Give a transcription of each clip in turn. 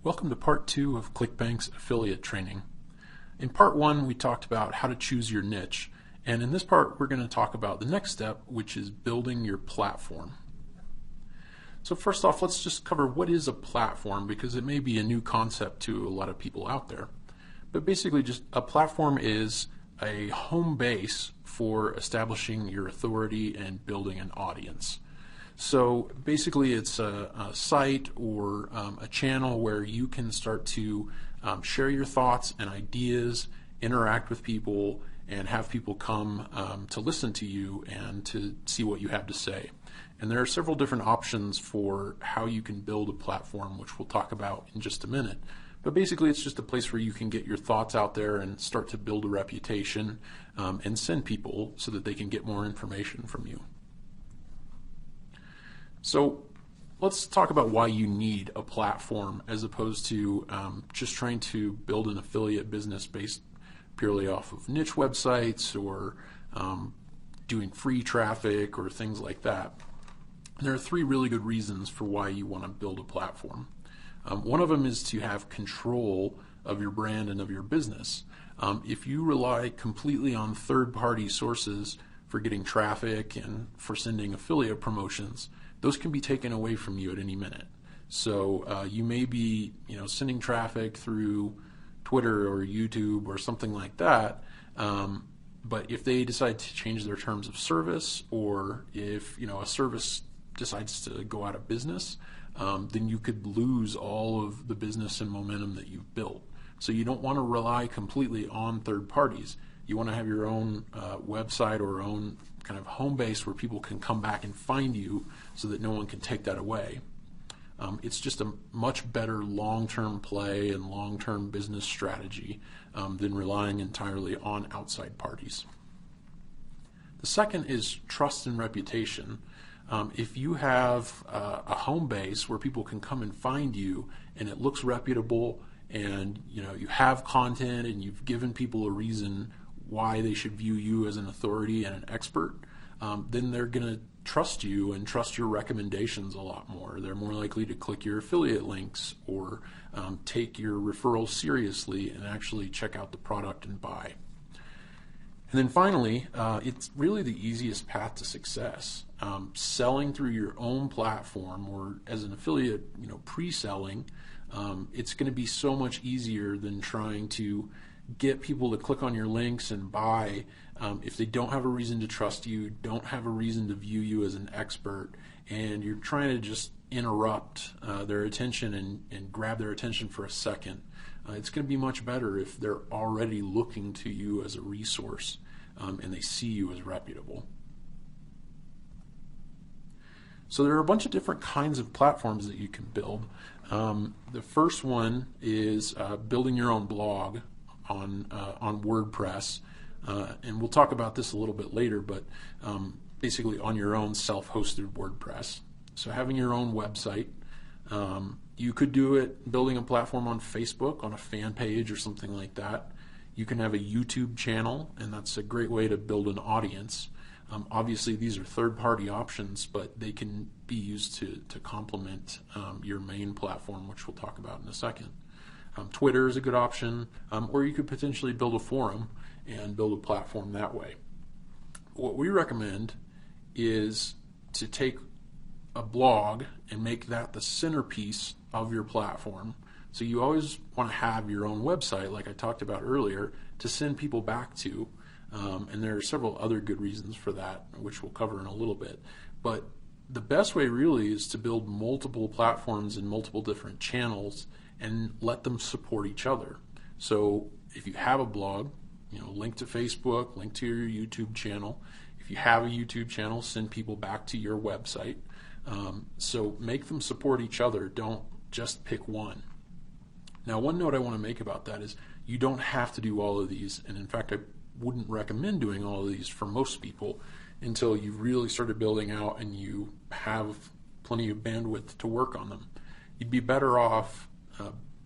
Welcome to part 2 of ClickBank's affiliate training. In part 1 we talked about how to choose your niche, and in this part we're going to talk about the next step, which is building your platform. So first off, let's just cover what is a platform, because it may be a new concept to a lot of people out there. But basically, just a platform is a home base for establishing your authority and building an audience. So basically it's a site or a channel where you can start to share your thoughts and ideas, interact with people, and have people come to listen to you and to see what you have to say. And there are several different options for how you can build a platform, which we'll talk about in just a minute. But basically it's just a place where you can get your thoughts out there and start to build a reputation and send people so that they can get more information from you. So let's talk about why you need a platform as opposed to just trying to build an affiliate business based purely off of niche websites or doing free traffic or things like that. There are 3 really good reasons for why you want to build a platform. One of them is to have control of your brand and of your business. If you rely completely on third-party sources for getting traffic and for sending affiliate promotions, those can be taken away from you at any minute. So you may be, sending traffic through Twitter or YouTube or something like that. But if they decide to change their terms of service, or if a service decides to go out of business, then you could lose all of the business and momentum that you've built. So you don't want to rely completely on third parties. You want to have your own website or own kind of home base where people can come back and find you so that no one can take that away. It's just a much better long-term play and long-term business strategy than relying entirely on outside parties. The second is trust and reputation. If you have a home base where people can come and find you and it looks reputable, and you have content and you've given people a reason why they should view you as an authority and an expert, then they're going to trust you and trust your recommendations a lot more. They're more likely to click your affiliate links or take your referrals seriously and actually check out the product and buy. And then finally, it's really the easiest path to success. Selling through your own platform or as an affiliate, pre-selling, it's going to be so much easier than trying to get people to click on your links and buy if they don't have a reason to trust you, don't have a reason to view you as an expert, and you're trying to just interrupt their attention and grab their attention for a second. It's going to be much better if they're already looking to you as a resource and they see you as reputable. So there are a bunch of different kinds of platforms that you can build. The first one is building your own blog on WordPress, and we'll talk about this a little bit later, but basically on your own self-hosted WordPress. So having your own website. You could do it building a platform on Facebook, on a fan page or something like that. You can have a YouTube channel, and that's a great way to build an audience. Obviously these are third-party options, but they can be used to complement your main platform, which we'll talk about in a second. Twitter is a good option, or you could potentially build a forum and build a platform that way. What we recommend is to take a blog and make that the centerpiece of your platform. So you always want to have your own website, like I talked about earlier, to send people back to. And there are several other good reasons for that, which we'll cover in a little bit. But the best way really is to build multiple platforms and multiple different channels and let them support each other. So if you have a blog, link to Facebook, link to your YouTube channel. If you have a YouTube channel, send people back to your website. So make them support each other. Don't just pick one. Now, one note I want to make about that is you don't have to do all of these, and in fact I wouldn't recommend doing all of these for most people until you've really started building out and you have plenty of bandwidth to work on them. You'd be better off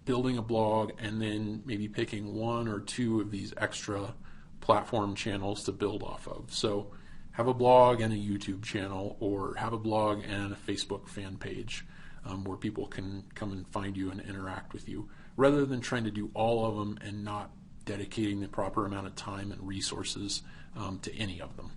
building a blog and then maybe picking 1 or 2 of these extra platform channels to build off of. So have a blog and a YouTube channel, or have a blog and a Facebook fan page. where people can come and find you and interact with you, rather than trying to do all of them and not dedicating the proper amount of time and resources to any of them.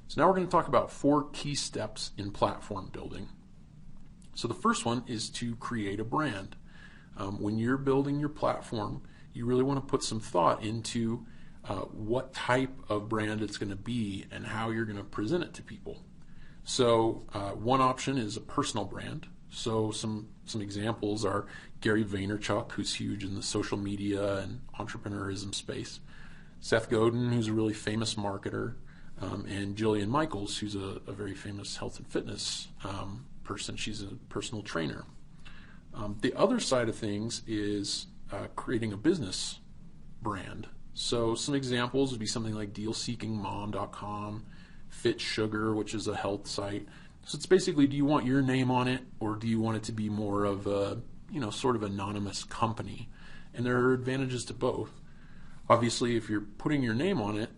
So now we're going to talk about 4 key steps in platform building. So the first one is to create a brand. When you're building your platform, you really want to put some thought into what type of brand it's going to be and how you're going to present it to people. So one option is a personal brand. So some examples are Gary Vaynerchuk, who's huge in the social media and entrepreneurism space, Seth Godin, who's a really famous marketer, and Jillian Michaels, who's a very famous health and fitness person. She's a personal trainer. The other side of things is creating a business brand. So some examples would be something like dealseekingmom.com, Fit Sugar, which is a health site. So it's basically, do you want your name on it, or do you want it to be more of a, sort of anonymous company? And there are advantages to both. Obviously, if you're putting your name on it,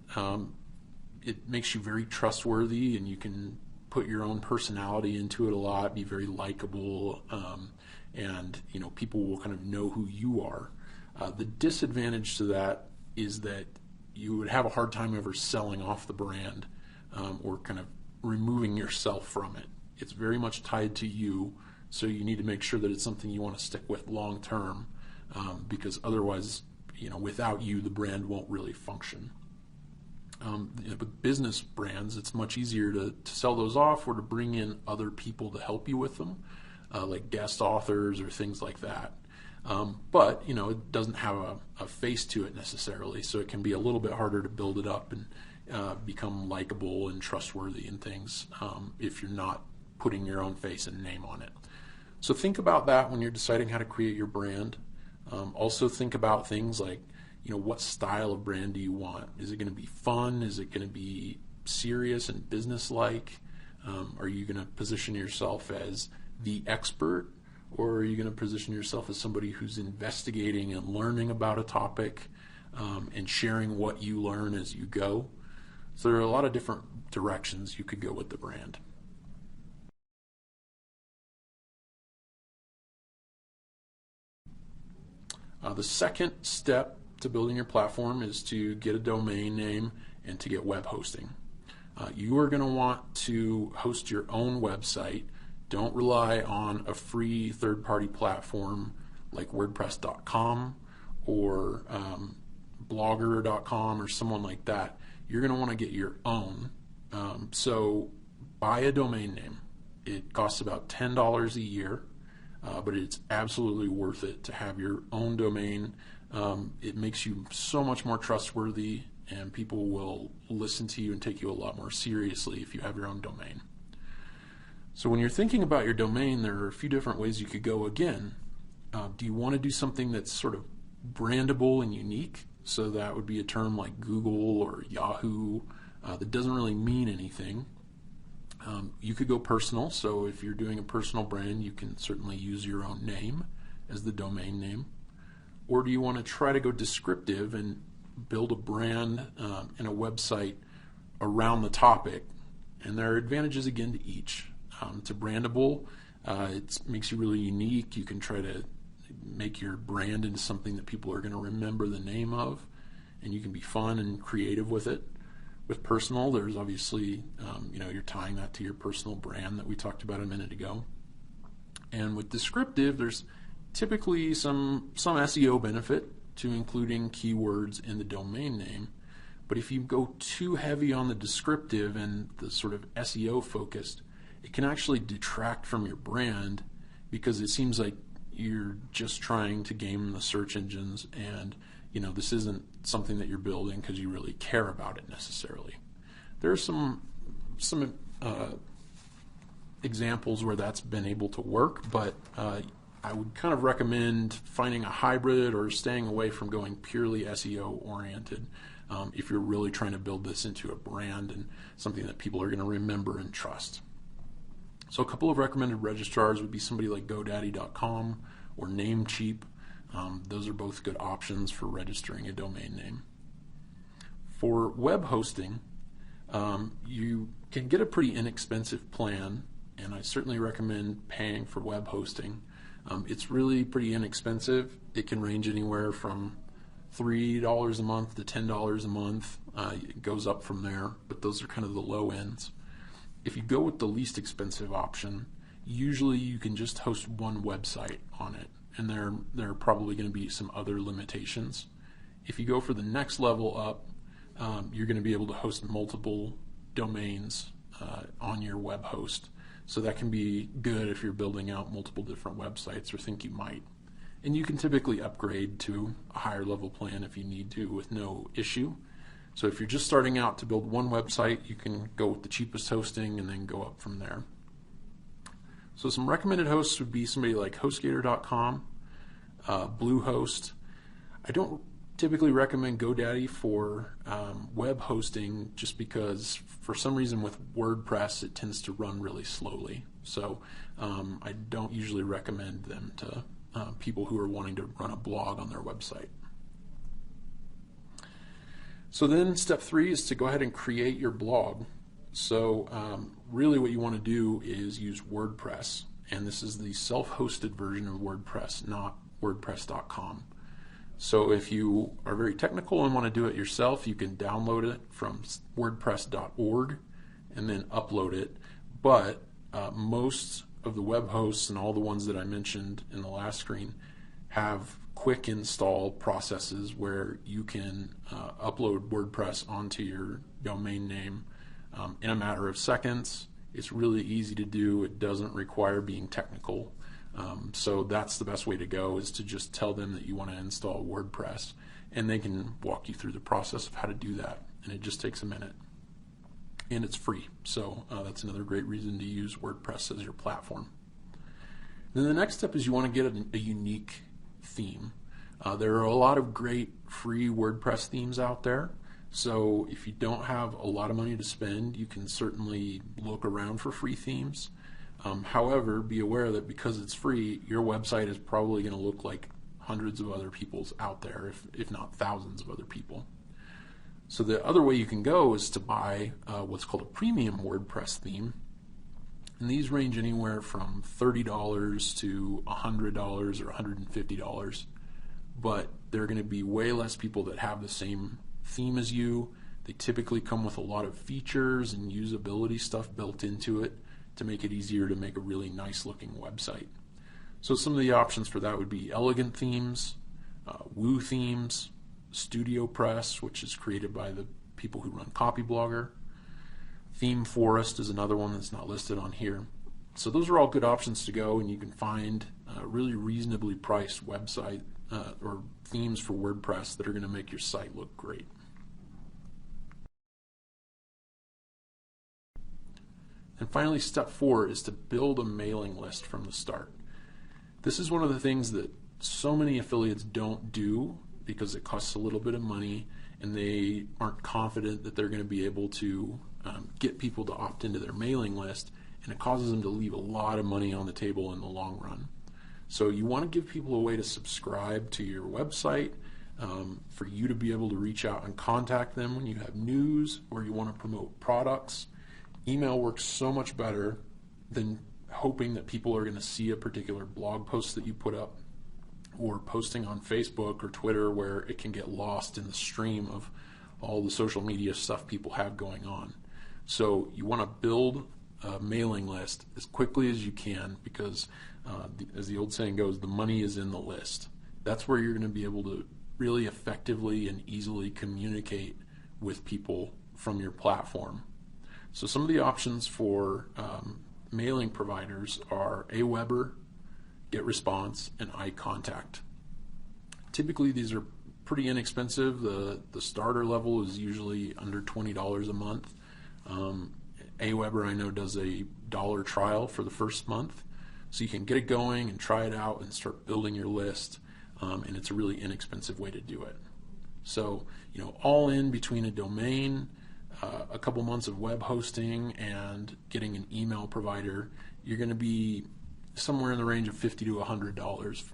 it makes you very trustworthy, and you can put your own personality into it a lot, be very likable, and people will kind of know who you are. The disadvantage to that is that you would have a hard time ever selling off the brand or kind of removing yourself from it. It's very much tied to you, so you need to make sure that it's something you want to stick with long term, because otherwise, without you, the brand won't really function. With business brands, it's much easier to sell those off or to bring in other people to help you with them, like guest authors or things like that. But it doesn't have a face to it necessarily, so it can be a little bit harder to build it up and become likable and trustworthy and things if you're not putting your own face and name on it. So think about that when you're deciding how to create your brand. Also think about things like, what style of brand do you want? Is it going to be fun? Is it going to be serious and business-like? Are you going to position yourself as the expert, or are you going to position yourself as somebody who's investigating and learning about a topic and sharing what you learn as you go? So there are a lot of different directions you could go with the brand. The second step to building your platform is to get a domain name and to get web hosting. You are going to want to host your own website. Don't rely on a free third-party platform like WordPress.com or Blogger.com or someone like that. You're going to want to get your own. So buy a domain name. It costs about $10 a year, but it's absolutely worth it to have your own domain. It makes you so much more trustworthy, and people will listen to you and take you a lot more seriously if you have your own domain. So when you're thinking about your domain, there are a few different ways you could go again. Do you want to do something that's sort of brandable and unique? So that would be a term like Google or Yahoo that doesn't really mean anything. You could go personal. So if you're doing a personal brand, you can certainly use your own name as the domain name. Or do you want to try to go descriptive and build a brand and a website around the topic? And there are advantages again to each. To brandable, it makes you really unique. You can try to make your brand into something that people are going to remember the name of, and you can be fun and creative with it. With personal, there's obviously, you're tying that to your personal brand that we talked about a minute ago. And with descriptive, there's typically some SEO benefit to including keywords in the domain name. But if you go too heavy on the descriptive and the sort of SEO focused, it can actually detract from your brand, because it seems like you're just trying to game the search engines, and this isn't something that you're building because you really care about it necessarily. There are some examples where that's been able to work, but I would kind of recommend finding a hybrid or staying away from going purely SEO oriented if you're really trying to build this into a brand and something that people are going to remember and trust. So a couple of recommended registrars would be somebody like GoDaddy.com or Namecheap. Those are both good options for registering a domain name. For web hosting, you can get a pretty inexpensive plan, and I certainly recommend paying for web hosting. It's really pretty inexpensive. It can range anywhere from $3 a month to $10 a month. It goes up from there, but those are kind of the low ends. If you go with the least expensive option, usually you can just host one website on it, and there are probably going to be some other limitations. If you go for the next level up, you're going to be able to host multiple domains on your web host. So that can be good if you're building out multiple different websites or think you might. And you can typically upgrade to a higher level plan if you need to with no issue. So if you're just starting out to build one website, you can go with the cheapest hosting and then go up from there. So some recommended hosts would be somebody like HostGator.com, Bluehost. I don't typically recommend GoDaddy for web hosting just because for some reason with WordPress it tends to run really slowly. So I don't usually recommend them to people who are wanting to run a blog on their website. So then step 3 is to go ahead and create your blog. So really what you want to do is use WordPress, and this is the self-hosted version of WordPress, not WordPress.com. So if you are very technical and want to do it yourself, you can download it from WordPress.org and then upload it. But most of the web hosts and all the ones that I mentioned in the last screen have quick install processes where you can upload WordPress onto your domain name in a matter of seconds. It's really easy to do. It doesn't require being technical. So that's the best way to go, is to just tell them that you want to install WordPress, and they can walk you through the process of how to do that. And it just takes a minute. And it's free. So that's another great reason to use WordPress as your platform. Then the next step is you want to get a unique theme. There are a lot of great free WordPress themes out there. So if you don't have a lot of money to spend, you can certainly look around for free themes. However, be aware that because it's free, your website is probably going to look like hundreds of other people's out there, if not thousands of other people. So the other way you can go is to buy what's called a premium WordPress theme. And these range anywhere from $30 to $100 or $150. But there are going to be way less people that have the same theme as you. They typically come with a lot of features and usability stuff built into it to make it easier to make a really nice looking website. So some of the options for that would be elegant themes, Woo themes, Studio Press, which is created by the people who run Copyblogger. Theme Forest is another one that's not listed on here. So those are all good options to go, and you can find really reasonably priced website or themes for WordPress that are going to make your site look great. And finally, step 4 is to build a mailing list from the start. This is one of the things that so many affiliates don't do because it costs a little bit of money and they aren't confident that they're going to be able to get people to opt into their mailing list, and it causes them to leave a lot of money on the table in the long run. So you want to give people a way to subscribe to your website, for you to be able to reach out and contact them when you have news or you want to promote products. Email works so much better than hoping that people are going to see a particular blog post that you put up, or posting on Facebook or Twitter where it can get lost in the stream of all the social media stuff people have going on. So you want to build a mailing list as quickly as you can because, as the old saying goes, the money is in the list. That's where you're going to be able to really effectively and easily communicate with people from your platform. So some of the options for mailing providers are Aweber, GetResponse, and iContact. Typically these are pretty inexpensive. The starter level is usually under $20 a month. Aweber, I know, does a $1 trial for the first month, so you can get it going and try it out and start building your list, and it's a really inexpensive way to do it. So, all in between a domain, a couple months of web hosting, and getting an email provider, you're going to be somewhere in the range of $50 to $100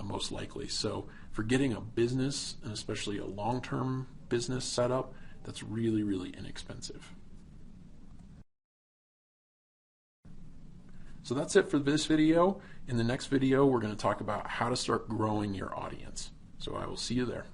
most likely. So for getting a business, and especially a long-term business set up, that's really, really inexpensive. So that's it for this video. In the next video, we're going to talk about how to start growing your audience. So I will see you there.